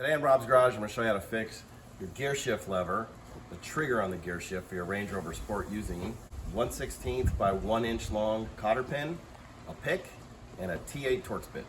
Today in Robb's garage, I'm going to show you how to fix your gear shift lever, the trigger on the gear shift for your Range Rover Sport using 1/16 by 1 inch long cotter pin, a pick, and a T8 torx bit.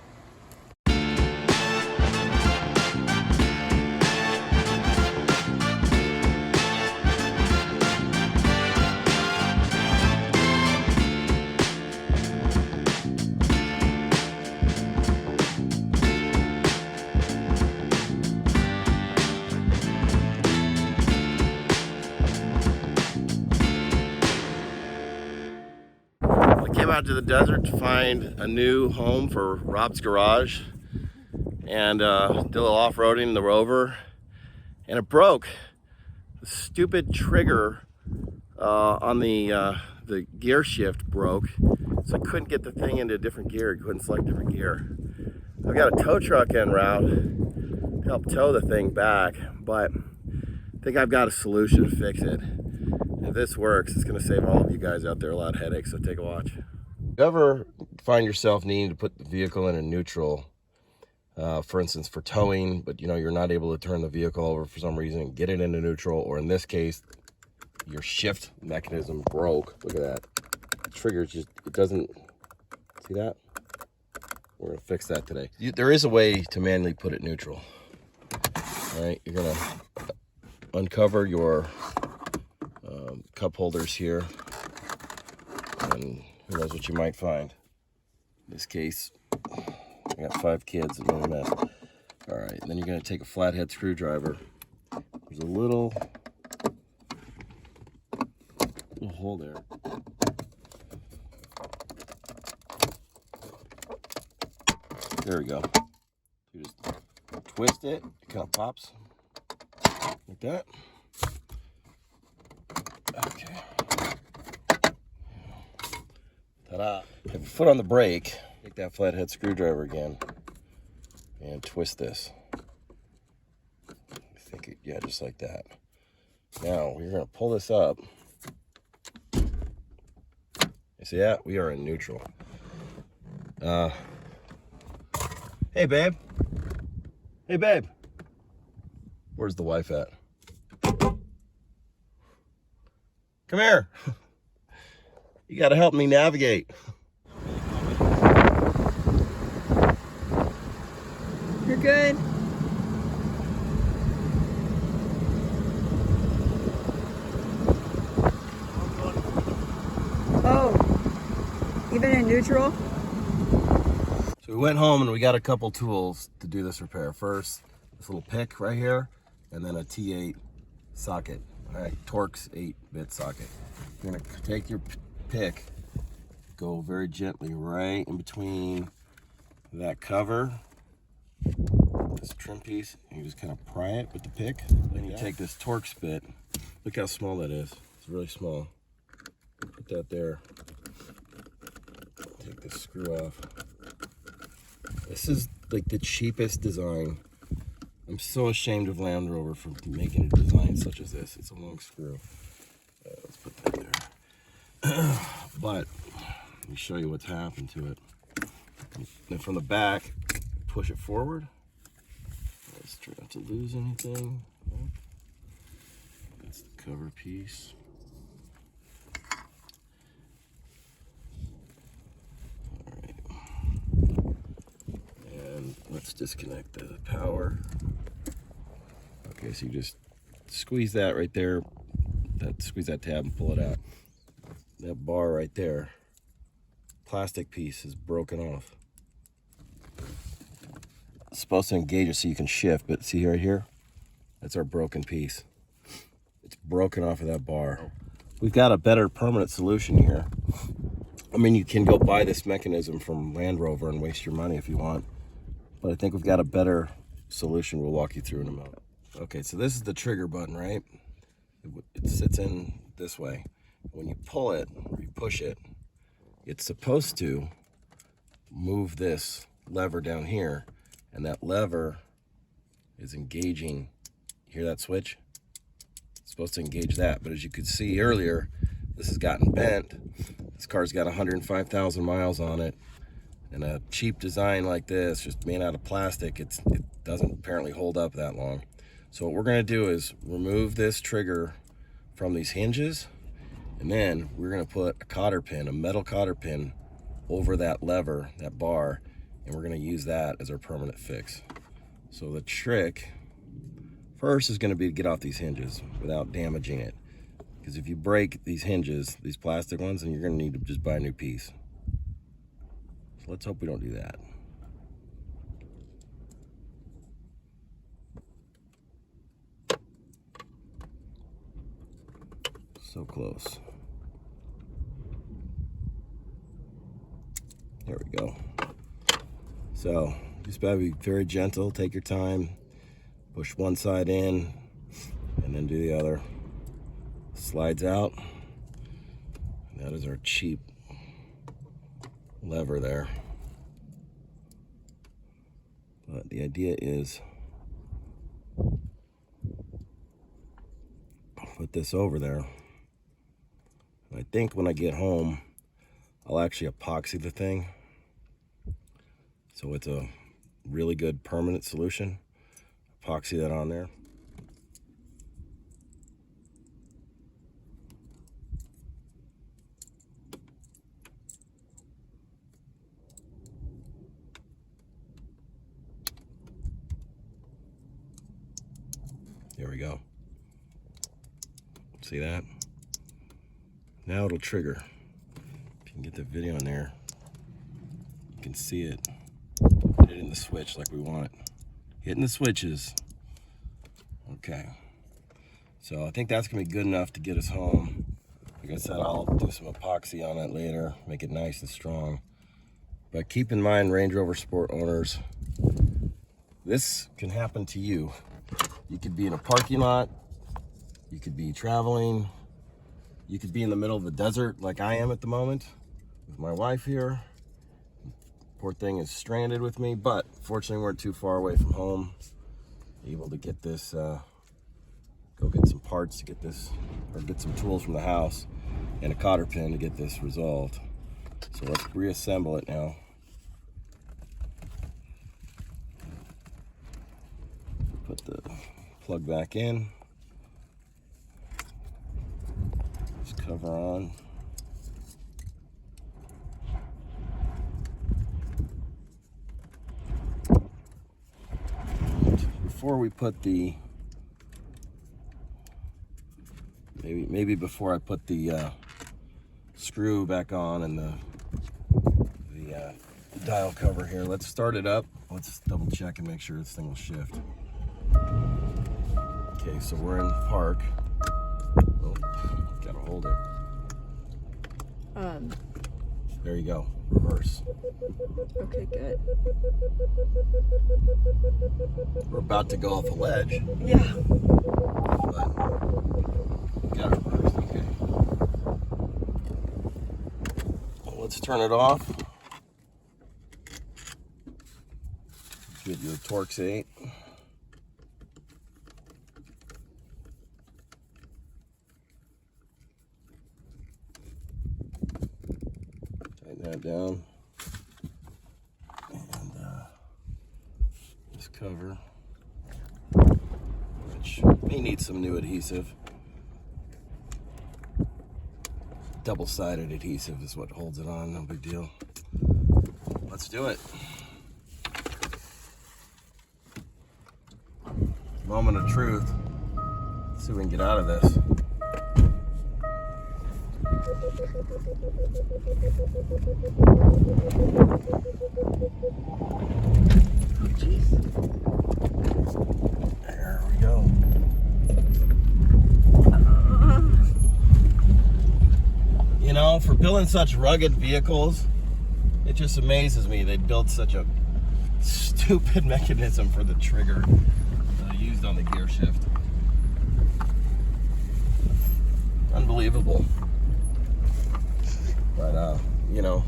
Came out to the desert to find a new home for Robb's garage and did a little off-roading in the Rover, and it broke. The stupid trigger on the gear shift broke, so I couldn't get the thing into a different gear. I couldn't select different gear. I've got a tow truck en route to help tow the thing back, but I think I've got a solution to fix it. If this works, it's going to save all of you guys out there a lot of headaches, so take a watch. If you ever find yourself needing to put the vehicle in a neutral, for instance for towing, but you're not able to turn the vehicle over for some reason and get it into neutral, or in this case your shift mechanism broke. Look at that. The trigger just, it doesn't, see that? We're going to fix that today. There is a way to manually put it neutral. All right, you're going to uncover your cup holders here, and who knows what you might find. In this case, I got 5 kids and no mess. All right, and then you're going to take a flathead screwdriver. There's a little hole there. There we go. You just twist it, it kind of pops like that. Okay. Ta-da. Have your foot on the brake. Take that flathead screwdriver again and twist this. I think it, yeah, just like that. Now we're going to pull this up. You see that? We are in neutral. Hey, babe. Hey, babe. Where's the wife at? Come here. You got to help me navigate. You're good. Oh, even in neutral? So we went home and we got a couple tools to do this repair. First, this little pick right here, and then a T8 socket. All right, torx 8-bit socket. You're gonna take your pick, go very gently right in between that cover, this trim piece, and you just kind of pry it with the pick. Then you take this torx bit. Look how small that is. It's really small. Put that there. Take this screw off. This is like the cheapest design. I'm so ashamed of Land Rover for making a design such as this. It's a long screw. Let's put that there. But let me show you what's happened to it. And from the back, push it forward. Let's try not to lose anything. That's the cover piece. All right. And let's disconnect the power. Okay, so you just squeeze that right there. Squeeze that tab and pull it out. That bar right there, plastic piece is broken off. It's supposed to engage it so you can shift, but see right here? That's our broken piece. It's broken off of that bar. We've got a better permanent solution here. I mean, you can go buy this mechanism from Land Rover and waste your money if you want, but I think we've got a better solution we'll walk you through in a moment. Okay, so this is the trigger button, right? It sits in this way. When you pull it or you push it, it's supposed to move this lever down here, and that lever is engaging. You hear that switch? It's supposed to engage that, but as you could see earlier, this has gotten bent. This car's got 105,000 miles on it, And a cheap design like this, just made out of plastic, it doesn't apparently hold up that long. So what we're gonna do is remove this trigger from these hinges, and then we're gonna put a cotter pin, a metal cotter pin, over that lever, that bar, and we're gonna use that as our permanent fix. So the trick first is gonna be to get off these hinges without damaging it. Because if you break these hinges, these plastic ones, then you're gonna need to just buy a new piece. So let's hope we don't do that. So close. There we go. So just gotta be very gentle, take your time, push one side in, and then do the other. Slides out. And that is our cheap lever there. But the idea is put this over there. I think when I get home, I'll actually epoxy the thing. So it's a really good permanent solution. Epoxy that on there. There we go. See that? Now it'll trigger. If you can get the video in there, you can see it. Put it in the switch like we want. Hitting the switches. Okay. So I think that's gonna be good enough to get us home. Like I said, I'll do some epoxy on it later, make it nice and strong. But keep in mind, Range Rover Sport owners, this can happen to you. You could be in a parking lot, you could be traveling, you could be in the middle of the desert like I am at the moment with my wife here. Poor thing is stranded with me, but fortunately we weren't too far away from home. Able to get this, go get some parts to get this, or get some tools from the house and a cotter pin to get this resolved. So let's reassemble it now. Put the plug back in. Just cover on. And before we put the, maybe before I put the screw back on and the dial cover here, let's start it up. Let's double check and make sure this thing will shift. Okay, so we're in park. Oh, gotta hold it. There you go, reverse. Okay, good. We're about to go off a ledge. Yeah. But got it reversed, okay. Well, let's turn it off. Get your Torx 8. Tighten that down. And this cover, which may need some new adhesive. Double-sided adhesive is what holds it on, no big deal. Let's do it. Moment of truth. Let's see if we can get out of this. Oh, jeez. There we go. You know, for building such rugged vehicles, it just amazes me they built such a stupid mechanism for the trigger used on the gear shift. Unbelievable. But you know,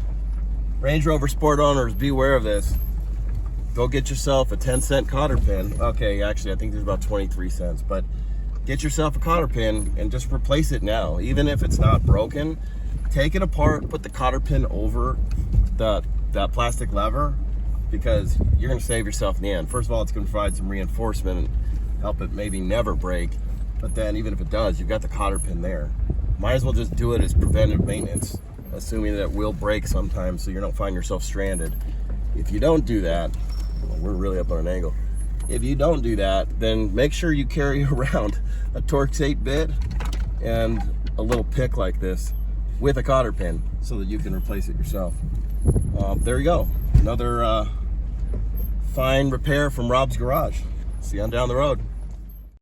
Range Rover Sport owners, beware of this. Go get yourself a 10-cent cotter pin. Okay, actually I think there's about 23 cents, but get yourself a cotter pin and just replace it now. Even if it's not broken, take it apart, put the cotter pin over the that plastic lever, because you're going to save yourself in the end. First of all, it's going to provide some reinforcement and help it maybe never break. But then even if it does, you've got the cotter pin there. Might as well just do it as preventive maintenance, assuming that it will break sometime so you don't find yourself stranded. If you don't do that, well, we're really up on an angle. If you don't do that, then make sure you carry around a Torx 8-bit and a little pick like this with a cotter pin so that you can replace it yourself. There you go. Another fine repair from Robb's Garage. See you on down the road.